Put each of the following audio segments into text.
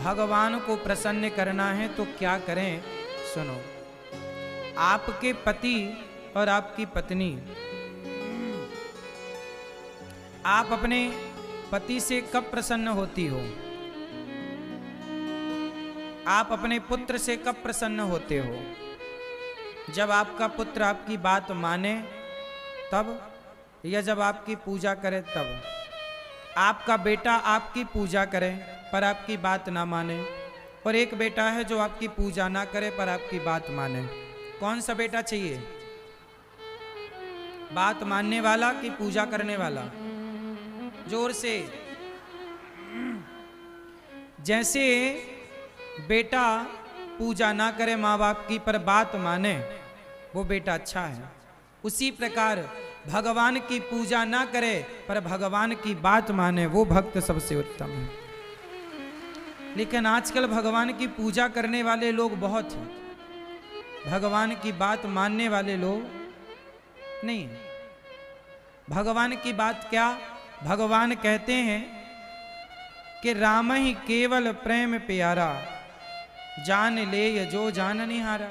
भगवान को प्रसन्न करना है तो क्या करें? सुनो, आपके पति और आपकी पत्नी, आप अपने पति से कब प्रसन्न होती हो? आप अपने पुत्र से कब प्रसन्न होते हो? जब आपका पुत्र आपकी बात माने तब, या जब आपकी पूजा करे तब? आपका बेटा आपकी पूजा करे पर आपकी बात ना माने, और एक बेटा है जो आपकी पूजा ना करे पर आपकी बात माने। कौन सा बेटा चाहिए? बात मानने वाला कि पूजा करने वाला? जोर से। जैसे बेटा पूजा ना करे माँ बाप की पर बात माने, वो बेटा अच्छा है। उसी प्रकार भगवान की पूजा ना करे पर भगवान की बात माने, वो भक्त सबसे उत्तम है। लेकिन आजकल भगवान की पूजा करने वाले लोग बहुत हैं, भगवान की बात मानने वाले लोग नहीं। भगवान की बात क्या? भगवान कहते हैं कि राम ही केवल प्रेम प्यारा, जान ले ये जो जान निहारा।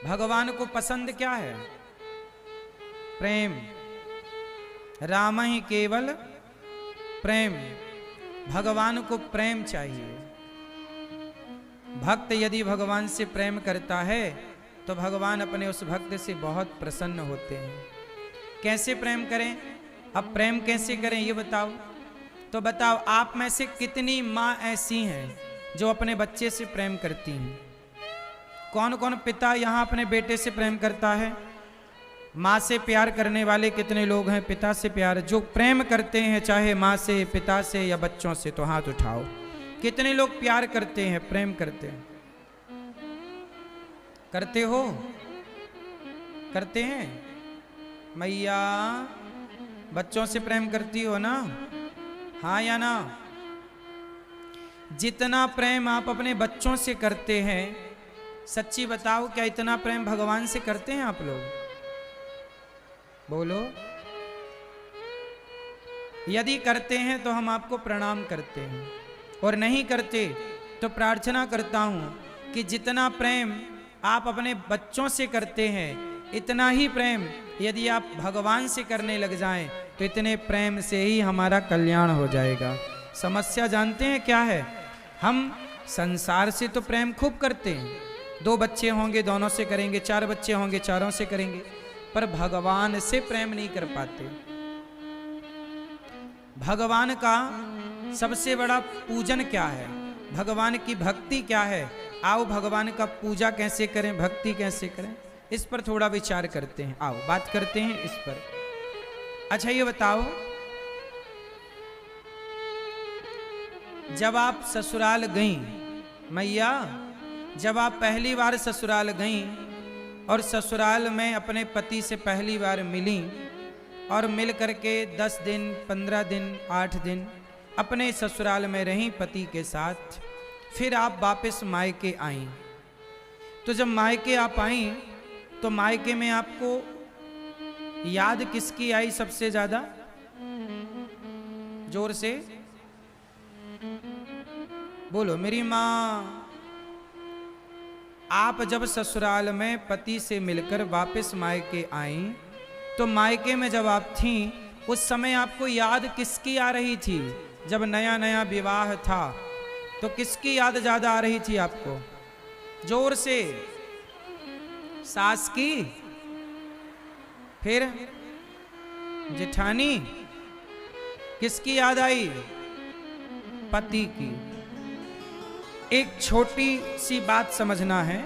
भगवान को पसंद क्या है? प्रेम। राम ही केवल प्रेम, भगवान को प्रेम चाहिए। भक्त यदि भगवान से प्रेम करता है तो भगवान अपने उस भक्त से बहुत प्रसन्न होते हैं। कैसे प्रेम करें? अब प्रेम कैसे करें ये बताओ। तो बताओ, आप में से कितनी माँ ऐसी हैं जो अपने बच्चे से प्रेम करती हैं? कौन कौन पिता यहाँ अपने बेटे से प्रेम करता है? माँ से प्यार करने वाले कितने लोग हैं? पिता से प्यार जो प्रेम करते हैं, चाहे माँ से, पिता से या बच्चों से, तो हाथ उठाओ। कितने लोग प्यार करते हैं, प्रेम करते हैं? करते हो? करते हैं? मैया बच्चों से प्रेम करती हो ना? हाँ या ना? जितना प्रेम आप अपने बच्चों से करते हैं, सच्ची बताओ, क्या इतना प्रेम भगवान से करते हैं आप लोग? बोलो। यदि करते हैं तो हम आपको प्रणाम करते हैं, और नहीं करते तो प्रार्थना करता हूं कि जितना प्रेम आप अपने बच्चों से करते हैं, इतना ही प्रेम यदि आप भगवान से करने लग जाएं तो इतने प्रेम से ही हमारा कल्याण हो जाएगा। समस्या जानते हैं क्या है? हम संसार से तो प्रेम खूब करते हैं, 2 बच्चे होंगे दोनों से करेंगे, 4 बच्चे होंगे चारों से करेंगे, पर भगवान से प्रेम नहीं कर पाते। भगवान का सबसे बड़ा पूजन क्या है? भगवान की भक्ति क्या है? आओ भगवान का पूजा कैसे करें, भक्ति कैसे करें, इस पर थोड़ा विचार करते हैं। आओ बात करते हैं इस पर। अच्छा ये बताओ, जब आप ससुराल गईं, मैया जब आप पहली बार ससुराल गईं और ससुराल में अपने पति से पहली बार मिली, और मिल करके 10 दिन 15 दिन 8 दिन अपने ससुराल में रहीं पति के साथ, फिर आप वापस मायके आईं। तो जब मायके आप आईं तो मायके में आपको याद किसकी आई सबसे ज्यादा? जोर से बोलो। मेरी माँ। आप जब ससुराल में पति से मिलकर वापस मायके आईं तो मायके में जब आप थीं उस समय आपको याद किसकी आ रही थी? जब नया नया विवाह था तो किसकी याद ज्यादा आ रही थी आपको? जोर से। सास की? फिर जेठानी? किसकी याद आई? पति की। एक छोटी सी बात समझना है,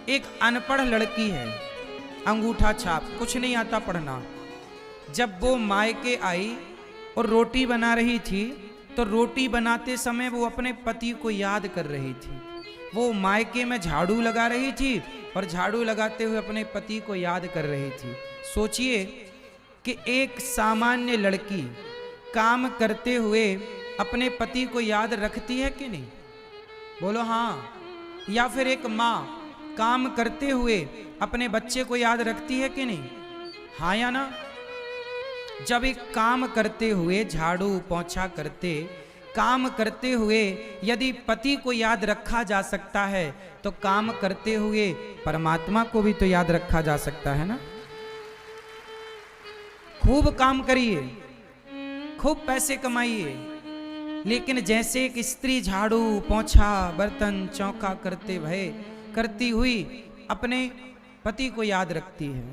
एक अनपढ़ लड़की है, अंगूठा छाप, कुछ नहीं आता पढ़ना, जब वो मायके आई और रोटी बना रही थी तो रोटी बनाते समय वो अपने पति को याद कर रही थी। वो मायके में झाड़ू लगा रही थी और झाड़ू लगाते हुए अपने पति को याद कर रही थी। सोचिए कि एक सामान्य लड़की काम करते हुए अपने पति को याद रखती है कि नहीं? बोलो हाँ। या फिर एक माँ काम करते हुए अपने बच्चे को याद रखती है कि नहीं? हाँ या ना? जब एक काम करते हुए झाड़ू पोंछा करते काम करते हुए यदि पति को याद रखा जा सकता है तो काम करते हुए परमात्मा को भी तो याद रखा जा सकता है ना। खूब काम करिए, खूब पैसे कमाइए, लेकिन जैसे एक स्त्री झाड़ू पोंछा बर्तन चौका करती हुई अपने पति को याद रखती है,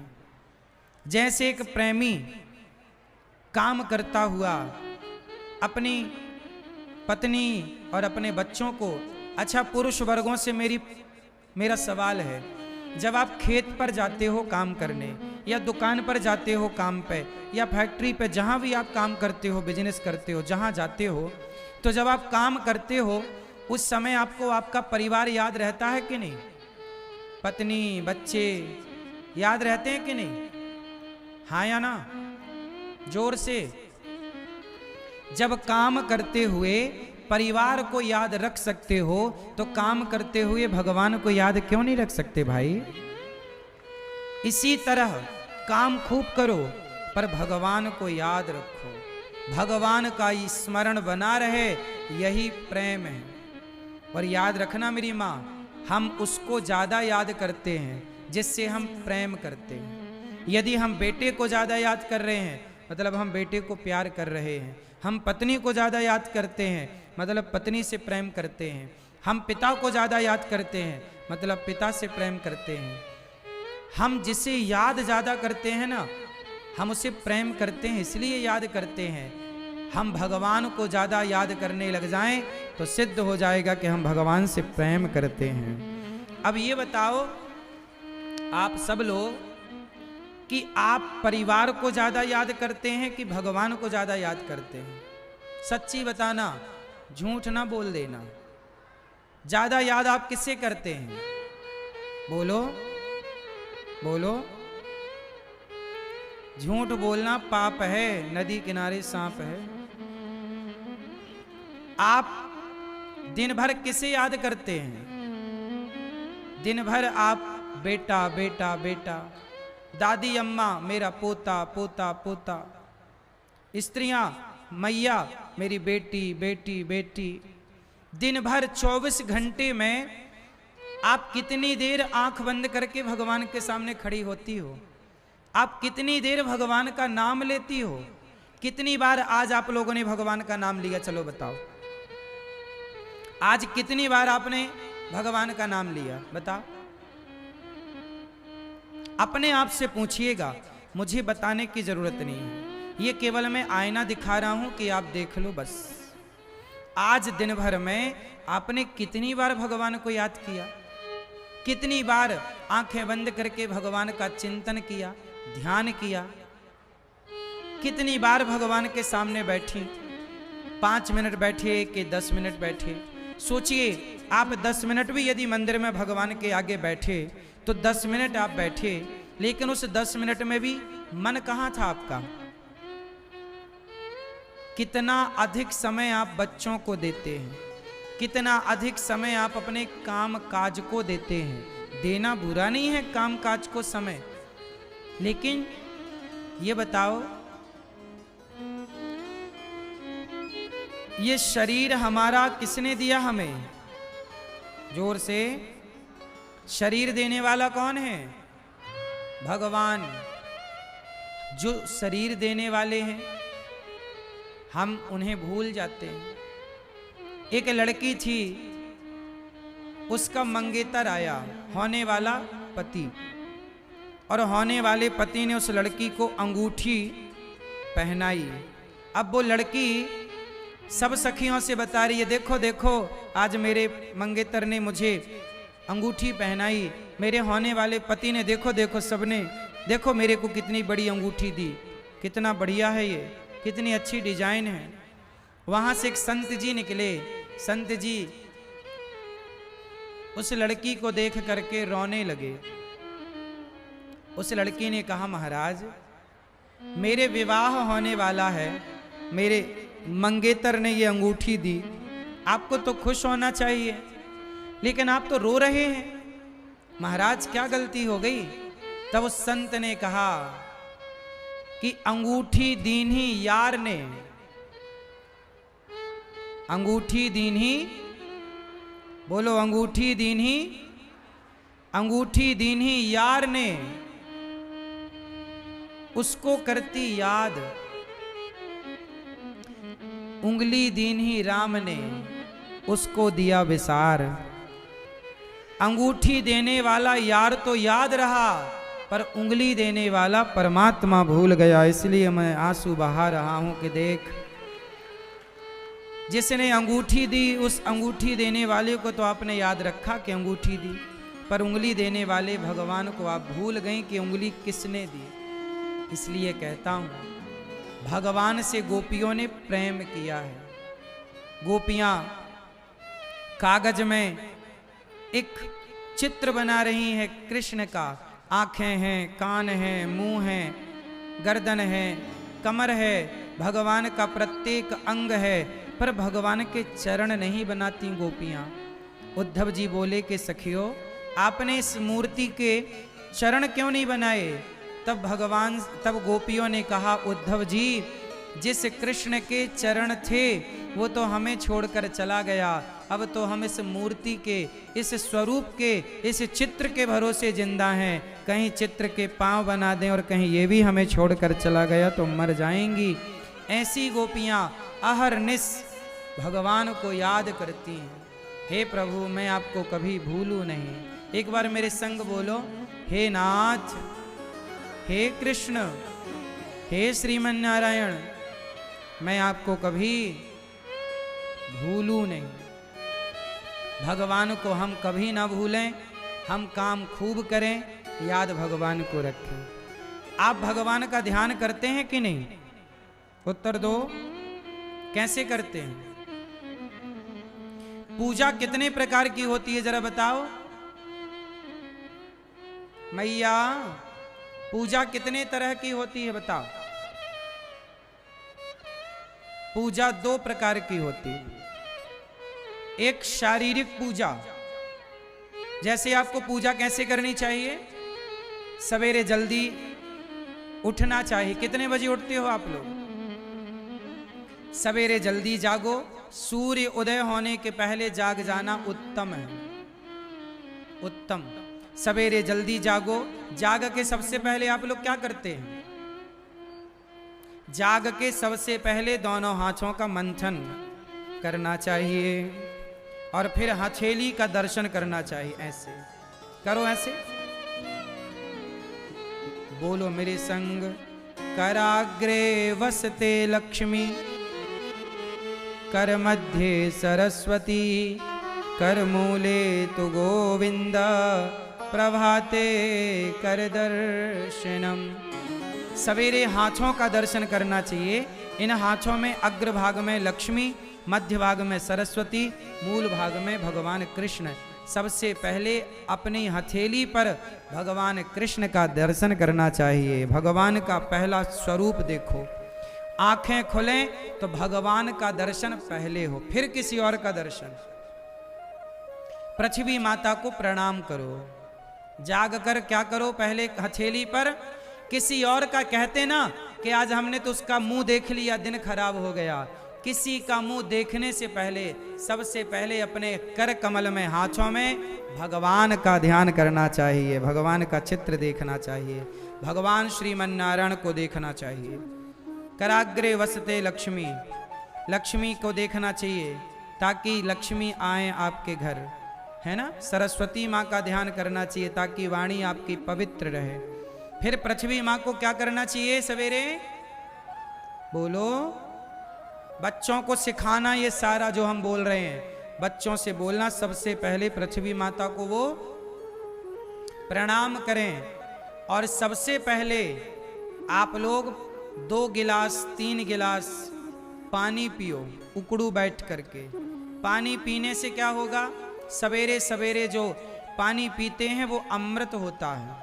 जैसे एक प्रेमी काम करता हुआ अपनी पत्नी और अपने बच्चों को। अच्छा, पुरुष वर्गों से मेरा सवाल है, जब आप खेत पर जाते हो काम करने या दुकान पर जाते हो काम पे या फैक्ट्री पे, जहाँ भी आप काम करते हो, बिजनेस करते हो, जहाँ जाते हो, तो जब आप काम करते हो उस समय आपको आपका परिवार याद रहता है कि नहीं? पत्नी बच्चे याद रहते हैं कि नहीं? हाँ या ना? जोर से। जब काम करते हुए परिवार को याद रख सकते हो तो काम करते हुए भगवान को याद क्यों नहीं रख सकते भाई? इसी तरह काम खूब करो पर भगवान को याद रखो, भगवान का स्मरण बना रहे, यही प्रेम है। और याद रखना मेरी माँ, हम उसको ज्यादा याद करते हैं जिससे हम प्रेम करते हैं। यदि हम बेटे को ज्यादा याद कर रहे हैं मतलब हम बेटे को प्यार कर रहे हैं, हम पत्नी को ज्यादा याद करते हैं मतलब पत्नी से प्रेम करते हैं, हम पिता को ज्यादा याद करते हैं मतलब पिता से प्रेम करते हैं। हम जिसे याद ज्यादा करते हैं ना, हम उसे प्रेम करते हैं, इसलिए याद करते हैं। हम भगवान को ज्यादा याद करने लग जाएं तो सिद्ध हो जाएगा कि हम भगवान से प्रेम करते हैं। अब ये बताओ आप सब लोग कि आप परिवार को ज्यादा याद करते हैं कि भगवान को ज्यादा याद करते हैं? सच्ची बताना, झूठ ना बोल देना। ज्यादा याद आप किससे करते हैं? बोलो बोलो। झूठ बोलना पाप है, नदी किनारे सांप है। आप दिन भर किसे याद करते हैं? दिन भर आप बेटा बेटा बेटा, दादी अम्मा मेरा पोता पोता पोता, स्त्रियां मैया मेरी बेटी बेटी बेटी। दिन भर 24 घंटे में आप कितनी देर आंख बंद करके भगवान के सामने खड़ी होती हो? आप कितनी देर भगवान का नाम लेती हो? कितनी बार आज आप लोगों ने भगवान का नाम लिया? चलो बताओ, आज कितनी बार आपने भगवान का नाम लिया? बताओ। अपने आप से पूछिएगा, मुझे बताने की जरूरत नहीं है, ये केवल मैं आईना दिखा रहा हूं कि आप देख लो बस। आज दिन भर में आपने कितनी बार भगवान को याद किया? कितनी बार आंखें बंद करके भगवान का चिंतन किया, ध्यान किया? कितनी बार भगवान के सामने बैठी? 5 मिनट बैठे कि 10 मिनट बैठे? सोचिए, आप 10 मिनट भी यदि मंदिर में भगवान के आगे बैठे तो 10 मिनट आप बैठे, लेकिन उस 10 मिनट में भी मन कहाँ था आपका? कितना अधिक समय आप बच्चों को देते हैं, कितना अधिक समय आप अपने काम काज को देते हैं। देना बुरा नहीं है काम काज को समय, लेकिन ये बताओ, ये शरीर हमारा किसने दिया हमें? जोर से। शरीर देने वाला कौन है? भगवान। जो शरीर देने वाले हैं हम उन्हें भूल जाते हैं। एक लड़की थी, उसका मंगेतर आया, होने वाला पति, और होने वाले पति ने उस लड़की को अंगूठी पहनाई। अब वो लड़की सब सखियों से बता रही है, देखो देखो आज मेरे मंगेतर ने मुझे अंगूठी पहनाई, मेरे होने वाले पति ने देखो देखो सबने देखो मेरे को कितनी बड़ी अंगूठी दी, कितना बढ़िया है ये, कितनी अच्छी डिजाइन है। वहां से एक संत जी निकले। संत जी उस लड़की को देख करके रोने लगे। उस लड़की ने कहा, महाराज मेरे विवाह होने वाला है, मेरे मंगेतर ने ये अंगूठी दी, आपको तो खुश होना चाहिए, लेकिन आप तो रो रहे हैं, महाराज क्या गलती हो गई? तब उस संत ने कहा कि अंगूठी दीन्ही यार ने, अंगूठी दीन्ही, बोलो अंगूठी दीन्ही, अंगूठी दीन्ही यार ने, उसको करती याद, उंगली दीन्ही राम ने, उसको दिया विसार। अंगूठी देने वाला यार तो याद रहा, पर उंगली देने वाला परमात्मा भूल गया। इसलिए मैं आंसू बहा रहा हूं कि देख, जिसने अंगूठी दी उस अंगूठी देने वाले को तो आपने याद रखा कि अंगूठी दी, पर उंगली देने वाले भगवान को आप भूल गए कि उंगली किसने दी। इसलिए कहता हूं, भगवान से गोपियों ने प्रेम किया है। गोपियां कागज में एक चित्र बना रही हैं कृष्ण का। आंखें हैं, कान हैं, मुंह है, गर्दन है, कमर है, भगवान का प्रत्येक अंग है, पर भगवान के चरण नहीं बनाती गोपियां। उद्धव जी बोले कि सखियो, आपने इस मूर्ति के चरण क्यों नहीं बनाए? तब गोपियों ने कहा, उद्धव जी, जिस कृष्ण के चरण थे वो तो हमें छोड़कर चला गया, अब तो हम इस मूर्ति के, इस स्वरूप के, इस चित्र के भरोसे जिंदा हैं। कहीं चित्र के पांव बना दें और कहीं ये भी हमें छोड़कर चला गया तो मर जाएंगी। ऐसी गोपियां अहरनिश भगवान को याद करती हैं। हे प्रभु, मैं आपको कभी भूलूं नहीं। एक बार मेरे संग बोलो, हे नाथ, हे कृष्ण, हे श्रीमन नारायण, मैं आपको कभी भूलूं नहीं। भगवान को हम कभी ना भूलें, हम काम खूब करें, याद भगवान को रखें। आप भगवान का ध्यान करते हैं कि नहीं? उत्तर दो, कैसे करते हैं? पूजा कितने प्रकार की होती है जरा बताओ मैया, पूजा कितने तरह की होती है बताओ? पूजा दो प्रकार की होती है। एक शारीरिक पूजा, जैसे आपको पूजा कैसे करनी चाहिए? सवेरे जल्दी उठना चाहिए। कितने बजे उठते हो आप लोग? सवेरे जल्दी जागो, सूर्य उदय होने के पहले जाग जाना उत्तम है, उत्तम। सवेरे जल्दी जागो। जाग के सबसे पहले आप लोग क्या करते हैं? जाग के सबसे पहले दोनों हाथों का मंथन करना चाहिए और फिर हथेली का दर्शन करना चाहिए। ऐसे करो, ऐसे बोलो मेरे संग, कराग्रे वसते लक्ष्मी, कर मध्य सरस्वती, कर मूले तु गोविंद, प्रभाते कर दर्शनम। सवेरे हाथों का दर्शन करना चाहिए। इन हाथों में अग्र भाग में लक्ष्मी, मध्य भाग में सरस्वती, मूल भाग में भगवान कृष्ण। सबसे पहले अपनी हथेली पर भगवान कृष्ण का दर्शन करना चाहिए। भगवान का पहला स्वरूप देखो। आंखें खुलें तो भगवान का दर्शन पहले हो, फिर किसी और का दर्शन। पृथ्वी माता को प्रणाम करो। जाग कर क्या करो? पहले हथेली पर किसी और का, कहते ना कि आज हमने तो उसका मुंह देख लिया, दिन खराब हो गया। किसी का मुंह देखने से पहले सबसे पहले अपने कर कमल में, हाथों में भगवान का ध्यान करना चाहिए, भगवान का चित्र देखना चाहिए, भगवान श्रीमन नारायण को देखना चाहिए। कराग्रे वसते लक्ष्मी, लक्ष्मी को देखना चाहिए ताकि लक्ष्मी आए आपके घर, है ना। सरस्वती माँ का ध्यान करना चाहिए ताकि वाणी आपकी पवित्र रहे। फिर पृथ्वी माँ को क्या करना चाहिए? सवेरे बोलो। बच्चों को सिखाना, ये सारा जो हम बोल रहे हैं बच्चों से बोलना। सबसे पहले पृथ्वी माता को वो प्रणाम करें और सबसे पहले आप लोग 2 गिलास 3 गिलास पानी पियो, उकड़ू बैठ करके। पानी पीने से क्या होगा? सवेरे सवेरे जो पानी पीते हैं वो अमृत होता है।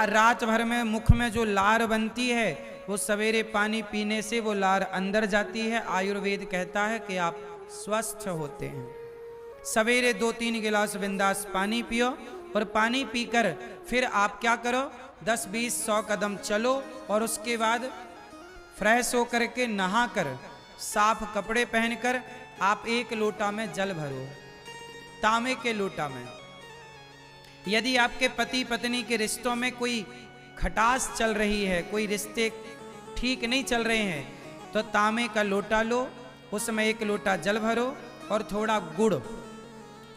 रात भर में मुख में जो लार बनती है वो सवेरे पानी पीने से वो लार अंदर जाती है। आयुर्वेद कहता है कि आप स्वस्थ होते हैं। सवेरे 2-3 गिलास बिंदास पानी पियो और पानी पीकर फिर आप क्या करो? 10-20-100 कदम चलो और उसके बाद फ्रेश होकर के नहा कर साफ कपड़े पहनकर आप एक लोटा में जल भरो, तांबे के लोटा में। यदि आपके पति पत्नी के रिश्तों में कोई खटास चल रही है, कोई रिश्ते ठीक नहीं चल रहे हैं, तो तांबे का लोटा लो, उसमें एक लोटा जल भरो और थोड़ा गुड़,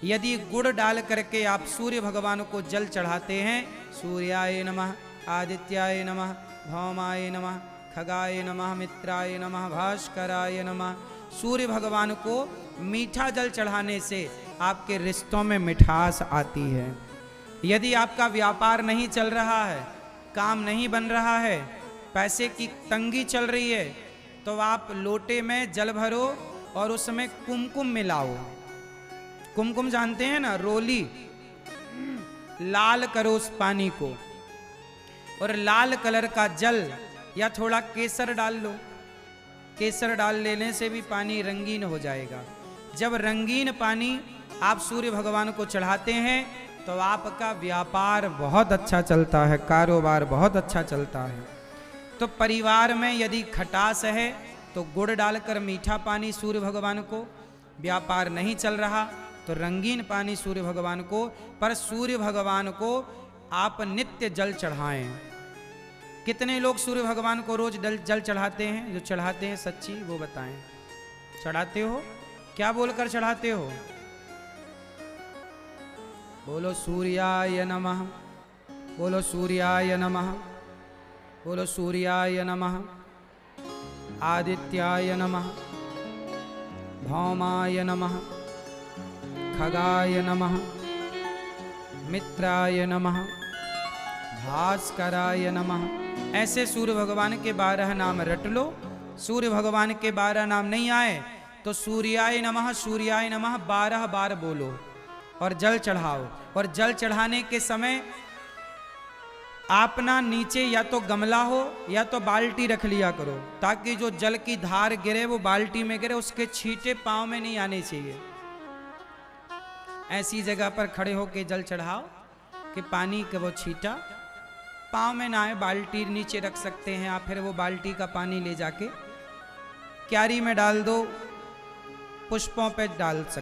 यदि गुड़ डाल करके आप सूर्य भगवान को जल चढ़ाते हैं, सूर्याय नमः, आदित्याय नमः, भौमाय नमः, खगाय नमः, मित्राय नमः, भास्कराय नमः, सूर्य भगवान को मीठा जल चढ़ाने से आपके रिश्तों में मिठास आती है। यदि आपका व्यापार नहीं चल रहा है, काम नहीं बन रहा है, पैसे की तंगी चल रही है, तो आप लोटे में जल भरो और उसमें कुमकुम मिलाओ। कुमकुम जानते हैं ना, रोली, लाल करो उस पानी को और लाल कलर का जल या थोड़ा केसर डाल लो। केसर डाल लेने से भी पानी रंगीन हो जाएगा। जब रंगीन पानी आप सूर्य भगवान को चढ़ाते हैं तो आपका व्यापार बहुत अच्छा चलता है, कारोबार बहुत अच्छा चलता है। तो परिवार में यदि खटास है तो गुड़ डालकर मीठा पानी सूर्य भगवान को, व्यापार नहीं चल रहा तो रंगीन पानी सूर्य भगवान को, पर सूर्य भगवान को आप नित्य जल चढ़ाएं। कितने लोग सूर्य भगवान को रोज जल चढ़ाते हैं? जो चढ़ाते हैं सच्ची वो बताएं। चढ़ाते हो? क्या बोलकर चढ़ाते हो? बोलो सूर्याय नमः, बोलो सूर्याय नमः, बोलो सूर्याय नमः, आदित्याय नमः, भौमाय नमः, खगाय नमः, मित्राय नमः, भास्कराय नमः। ऐसे सूर्य भगवान के 12 नाम रट लो। सूर्य भगवान के 12 नाम नहीं आए तो सूर्याय नमः 12 बार बोलो और जल चढ़ाओ। और जल चढ़ाने के समय आपना नीचे या तो गमला हो या तो बाल्टी रख लिया करो, ताकि जो जल की धार गिरे वो बाल्टी में गिरे, उसके छींटे पांव में नहीं आने चाहिए। ऐसी जगह पर खड़े होके जल चढ़ाओ कि पानी का वो छींटा पांव में ना आए। बाल्टी नीचे रख सकते हैं आप, फिर वो बाल्टी का पानी ले जाके क्यारी में डाल दो, पुष्पों पे डाल सकते।